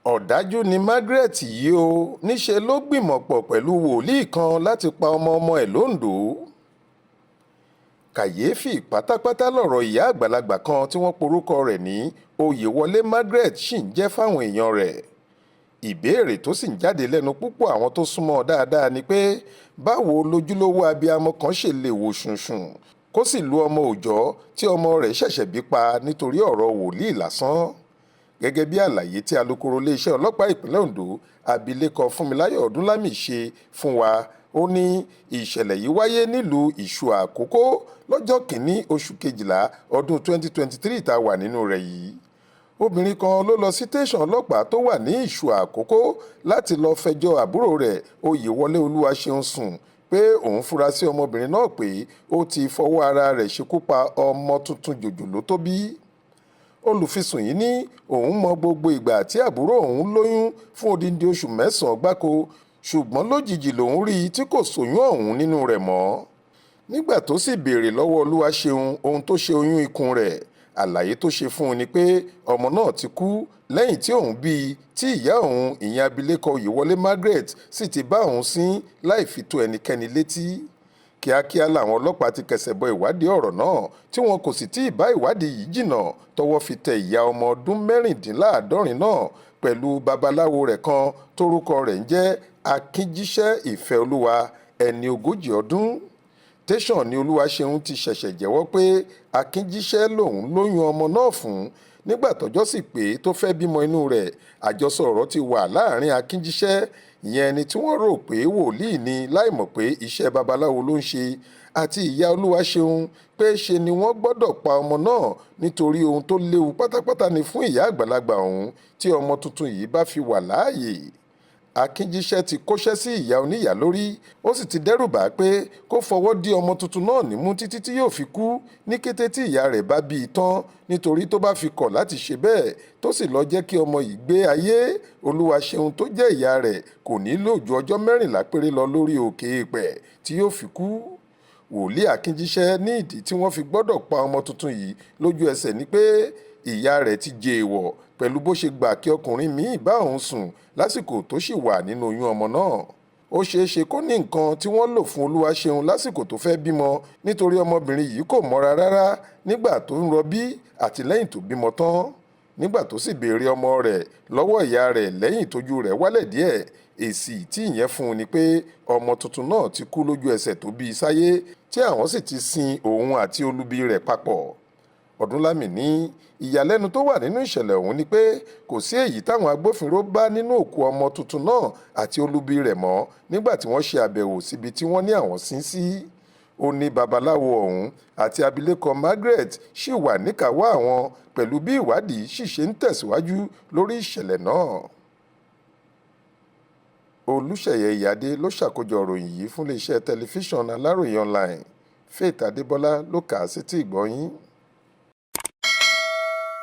ọ̀dájú ni Margaret yìí o, níṣẹ́ ló gbìmọ̀pọ̀ pẹ̀lú wòlíì kan láti pa ọmọ ẹ̀ l'Ondo. kàyééfì pátápátá lọ̀rọ̀ ìyá àgbàlagbà kan tí wọ́n porúkọ rẹ̀ ní Oyèwọlé Margaret ṣì ń jẹ́ fáwọn èèyàn rẹ̀. ìbéèrè tó sì ń jáde lẹ́nu púpọ̀ àwọn tó súnmọ́ dáadáa ni pé báwo lójúlówó abiyamọ kan ṣe lè wò ṣùnṣùn kó sì lu ọmọ òòjọ́ tí ọmọ rẹ̀ ṣẹ̀ṣẹ̀ bí pa nítorí ọ̀rọ̀ wòlíì lásán. gẹ́gẹ́ bí àlàyé tí alukoro iléeṣẹ́ ọlọ́pàá ìpínlẹ̀ Ondo abilékọ Fúnmiláyọ̀ Ọdúnlámì ṣe fún wa, ó ní ìṣẹ̀lẹ̀ yìí wáyé nílùú Ìṣù Àkókó lọ́jọ́ kìíní oṣù kejìlá ọdún 2023 tá a wà nínú rẹ̀ yìí. obìnrin kan ló lọ sí tẹ̀sán ọlọ́pàá tó wà ní Ìṣù Àkókó láti lọ́ọ́ fẹjọ́ àbúrò rẹ̀ Oyèwọlé Olúwaṣeun sùn pé òun fura sí ọmọbìnrin náà pé ó ti fọwọ́ ara rẹ̀ ṣekú pa ọmọ tuntun jòjòló tó bí. olùfisùn yìí ní òun mọ gbogbo ìgbà tí àbúrò òun lóyún fún odindi oṣù mẹ́sàn-án gbáko, ṣùgbọ́n lójijì lòun rí i tí kò sóyún ọ̀hún nínú rẹ̀ mọ́. nígbà tó sì béèrè lọ́wọ́ Olúwaṣeun ohun tó ṣe oyún ikùn rẹ̀, àlàyé tó ṣe fún un ni pé ọmọ náà ti kú lẹ́yìn tí òun bí i, tí ìyá òun ìyẹn abilékọ Oyèwọlé Margaret sì ti bá òun sín láì fi tó ẹnikẹ́ni létí. kíákíá làwọn ọlọ́pàá ti kẹsẹ̀ bọ ìwádìí ọ̀rọ̀ náà tí wọn kò sì tí ì bá ìwádìí yìí jìnnà tọ́wọ́ fi tẹ ìyá ọmọ ọdún mẹ́rìndínláàádọ́rin náà pẹ̀lú babaláwo rẹ̀ kan tórúkọ rẹ̀ ń jẹ́ Akínjíṣẹ́ Ìfẹ́olúwa, ẹni 40 ọdún. tẹ̀sán ni Olúwaṣeun ti ṣẹ̀ṣẹ̀ jẹ́wọ́ pé Akínjíṣẹ́ lòun lóyún ọmọ náà fún. nígbà tọ́jọ́ sì pé tó fẹ́ bímọ inú rẹ̀, àjọsọ ọ̀rọ̀ ti wà láàrin Akínjíṣẹ́, ìyẹn ẹni tí wọ́n rò pé wòlíì ni láìmọ̀ pé iṣẹ́ babaláwo ló ń ṣe, àti ìyá Olúwaṣeun pé ṣe ni wọ́n gbọ́dọ̀ pa ọmọ náà nítorí ohun tó léwu pátápátá ni fún ìyá àgbàlagbà ọ̀hún tí ọmọ tuntun yìí bá fi wà láàyè. Akínjíṣẹ́ ti kóṣẹ́ sí ìyá oníyàá lórí, ó sì ti dẹ́rù bà pé kó fọwọ́ dí ọmọ tuntun náà nímú títí tí yóò fi kú ní kété tí ìyá rẹ̀ bá bí i tán, nítorí tó bá fi kọ̀ láti ṣe bẹ́ẹ̀ tó sì lọ jẹ́ kí ọmọ yìí gbé ayé, Olúwaṣeun tó jẹ́ ìyá rẹ̀ kò ní lò ju ọjọ́ 14 péré lọ lórí òkè èèpẹ̀ tí yóò fi kú. wòlíì Akínjíṣẹ́ ní ìdí tí wọ́n fi gbọ́dọ̀ pa ọmọ tuntun yìí lójú ẹsẹ̀ ni pé ìyá rẹ̀ ti jẹ èèwọ̀ pẹ̀lú bó ṣe gbà kí ọkùnrin míì bá òun sùn lásìkò tó sì wà nínú oyún ọmọ náà. ó ṣeé ṣe kó ní nǹkan tí wọ́n lò fún Olúwaṣeun lásìkò tó fẹ́ bímọ, nítorí ọmọbìnrin yìí kò mọ́ra rárá nígbà tó ń rọbí àti lẹ́yìn tó bímọ tán. nígbà tó sì béèrè ọmọ rẹ̀ lọ́wọ́ ìyá rẹ̀ lẹ́yìn tójú rẹ̀ wálẹ̀ díẹ̀, èsì tí ìyẹn fún un ni pé ọmọ tuntun náà ti kú lójú ẹsẹ̀ tó bí i sáyé, tí àwọn sì ti sin òun àti olubi rẹ̀ papọ̀. Ọdúnlámì ní ìyàlẹ́nu tó wà nínú ìṣẹ̀lẹ̀ ọ̀hún ni pé kò sí èyí táwọn agbófinró bá nínú òkú ọmọ tuntun náà àti olubi rẹ̀ mọ́ nígbà tí wọ́n ṣe àbẹ̀wò síbi tí wọ́n ní àwọn sin sí. ó ní babaláwo ọ̀hún àti abilékọ Margaret ṣì wà níkàáwọ́ àwọn pẹ̀lú bí ìwádìí sì ṣe ń tẹ̀síwájú lórí ìṣẹ̀lẹ̀ náà. Olúṣèyẹ Ìyádé ló ṣàkójọ ìròyìn yìí fún iléeṣẹ́ tẹlifíṣàn Aláròye online. Faith Adébọ́lá ló kà á sétí ìgbọ́ yín.